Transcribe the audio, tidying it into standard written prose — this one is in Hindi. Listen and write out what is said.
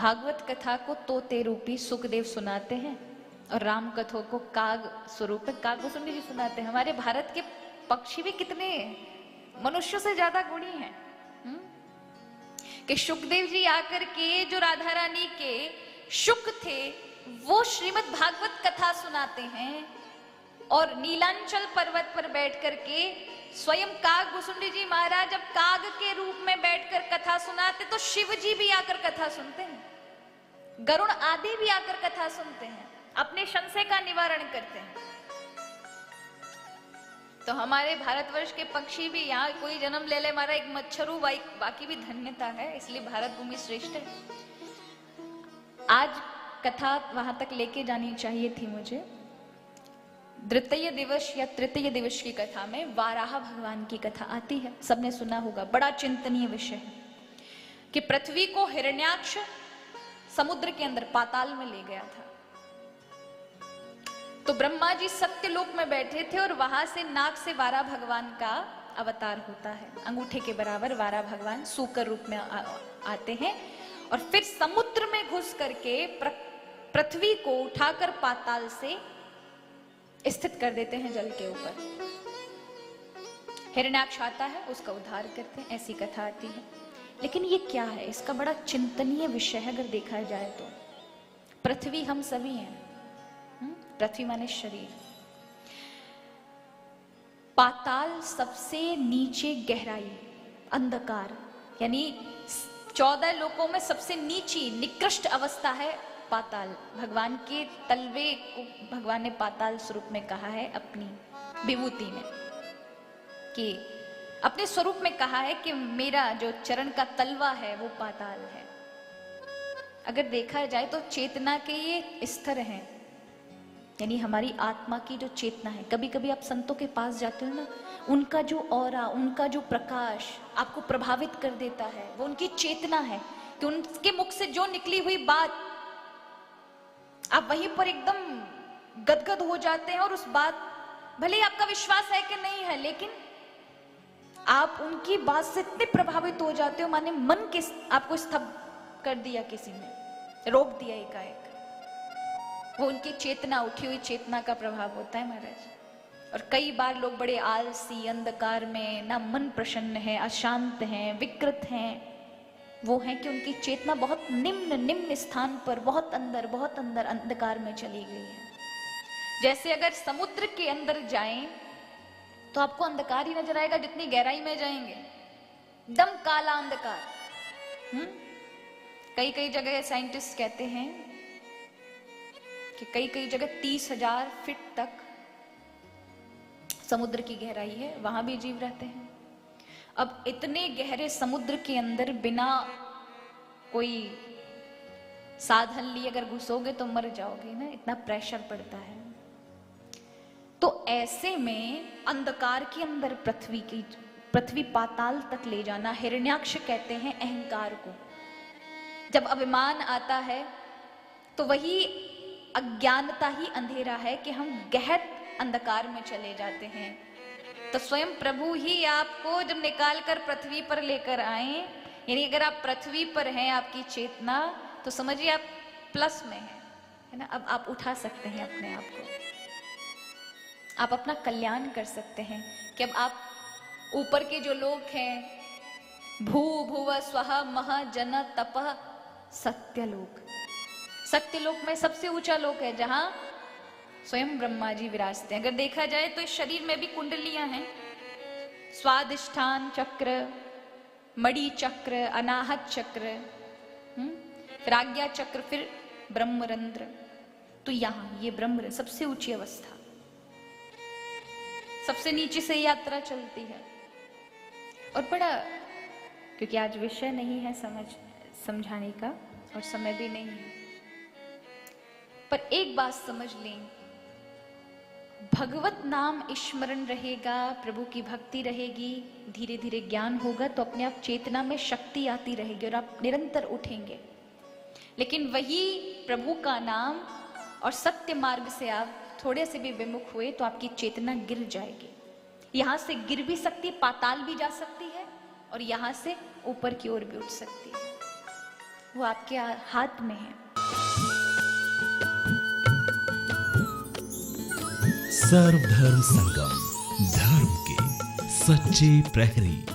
भागवत कथा को तोते रूपी सुखदेव सुनाते हैं और राम कथों को काग स्वरूप में कागभूषुंडी जी सुनाते हैं। हमारे भारत के पक्षी भी कितने मनुष्यों से ज्यादा गुणी हैं कि सुखदेव जी आकर के जो राधा रानी के शुक थे वो श्रीमद् भागवत कथा सुनाते हैं और नीलांचल पर्वत पर बैठ करके स्वयं कागभूषुंडी जी महाराज जब काग के रूप में बैठकर कथा सुनाते तो शिव जी भी आकर कथा सुनते हैं, गरुड़ आदि भी आकर कथा सुनते हैं, अपने संशय का निवारण करते हैं। तो हमारे भारतवर्ष के पक्षी भी यहाँ कोई जन्म ले ले हमारा एक मच्छरू बाकी भी धन्यता है, इसलिए भारत भूमि श्रेष्ठ है। आज कथा वहां तक लेके जानी चाहिए थी मुझे। द्वितीय दिवस या तृतीय दिवस की कथा में वाराह भगवान की कथा आती है, सबने सुना होगा। बड़ा चिंतनीय विषय है कि पृथ्वी को हिरण्याक्ष समुद्र के अंदर पाताल में ले गया था। तो ब्रह्मा जी सत्यलोक में बैठे थे और वहां से नाक से वाराह भगवान का अवतार होता है। अंगूठे के बराबर वाराह भगवान सूकर रूप में आते हैं और फिर समुद्र में घुस करके पृथ्वी को उठाकर पाताल से स्थित कर देते हैं जल के ऊपर। हिरण्याक्ष आता है, उसका उद्धार करते हैं, ऐसी कथा आती है। लेकिन ये क्या है, इसका बड़ा चिंतनीय विषय है अगर देखा जाए तो। पृथ्वी हम सभी हैं, पृथ्वी माने शरीर। पाताल सबसे नीचे गहराई, अंधकार, यानी 14 लोकों में सबसे नीची निकृष्ट अवस्था है पाताल। भगवान के तलवे को भगवान ने पाताल स्वरूप में कहा है, अपनी विभूति में, कि अपने स्वरूप में कहा है कि मेरा जो चरण का तलवा है वो पाताल है। अगर देखा जाए तो चेतना के ये स्तर हैं, यानी हमारी आत्मा की जो चेतना है। कभी कभी आप संतों के पास जाते हो ना, उनका जो ऑरा, उनका जो प्रकाश आपको प्रभावित कर देता है, वो उनकी चेतना है कि उनके मुख से जो निकली हुई बात आप वहीं पर एकदम गदगद हो जाते हैं। और उस बात, भले ही आपका विश्वास है कि नहीं है, लेकिन आप उनकी बात से इतने प्रभावित हो जाते हो, माने मन के आपको स्तब्ध कर दिया, किसी ने रोक दिया एकाएक। वो उनकी चेतना, उठी हुई चेतना का प्रभाव होता है महाराज। और कई बार लोग बड़े आलसी, अंधकार में, ना मन प्रसन्न है, अशांत हैं, विकृत हैं। वो है कि उनकी चेतना बहुत निम्न स्थान पर, बहुत अंदर अंधकार में चली गई है। जैसे अगर समुद्र के अंदर जाएं तो आपको अंधकार ही नजर आएगा, जितनी गहराई में जाएंगे दम काला अंधकार। कई जगह साइंटिस्ट कहते हैं कि कई जगह 30,000 फीट तक समुद्र की गहराई है, वहां भी जीव रहते हैं। अब इतने गहरे समुद्र के अंदर बिना कोई साधन लिए अगर घुसोगे तो मर जाओगे ना, इतना प्रेशर पड़ता है। तो ऐसे में अंधकार के अंदर पृथ्वी पाताल तक ले जाना, हिरण्याक्ष कहते हैं अहंकार को। जब अभिमान आता है तो वही अज्ञानता ही अंधेरा है कि हम गहन अंधकार में चले जाते हैं। तो स्वयं प्रभु ही आपको जब निकाल कर पृथ्वी पर लेकर आए, यानी अगर आप पृथ्वी पर हैं, आपकी चेतना, तो समझिए आप प्लस में हैं, है ना। अब आप उठा सकते हैं अपने आप को, आप अपना कल्याण कर सकते हैं कि अब आप ऊपर के जो लोग हैं, भू भुव स्वः मह जन तपः सत्यलोक, सत्यलोक में सबसे ऊंचा लोक है जहां स्वयं ब्रह्मा जी विराजते हैं। अगर देखा जाए तो इस शरीर में भी कुंडलियां हैं, स्वादिष्ठान चक्र, मणि चक्र, अनाहत चक्र, फिर आज्ञा चक्र, फिर ब्रह्मरंध्र। तो यहां ये ब्रह्म सबसे ऊंची अवस्था, सबसे नीचे से यात्रा चलती है। और बड़ा, क्योंकि आज विषय नहीं है समझाने का और समय भी नहीं है, पर एक बात समझ लें, भगवत नाम स्मरण रहेगा, प्रभु की भक्ति रहेगी, धीरे धीरे ज्ञान होगा, तो अपने आप चेतना में शक्ति आती रहेगी और आप निरंतर उठेंगे। लेकिन वही प्रभु का नाम और सत्य मार्ग से आप थोड़े से भी विमुख हुए तो आपकी चेतना गिर जाएगी। यहां से गिर भी सकती है, पाताल भी जा सकती है, और यहां से ऊपर की ओर भी उठ सकती है। वो आपके हाथ में है। सर्वधर्म संगम, धर्म के सच्चे प्रहरी।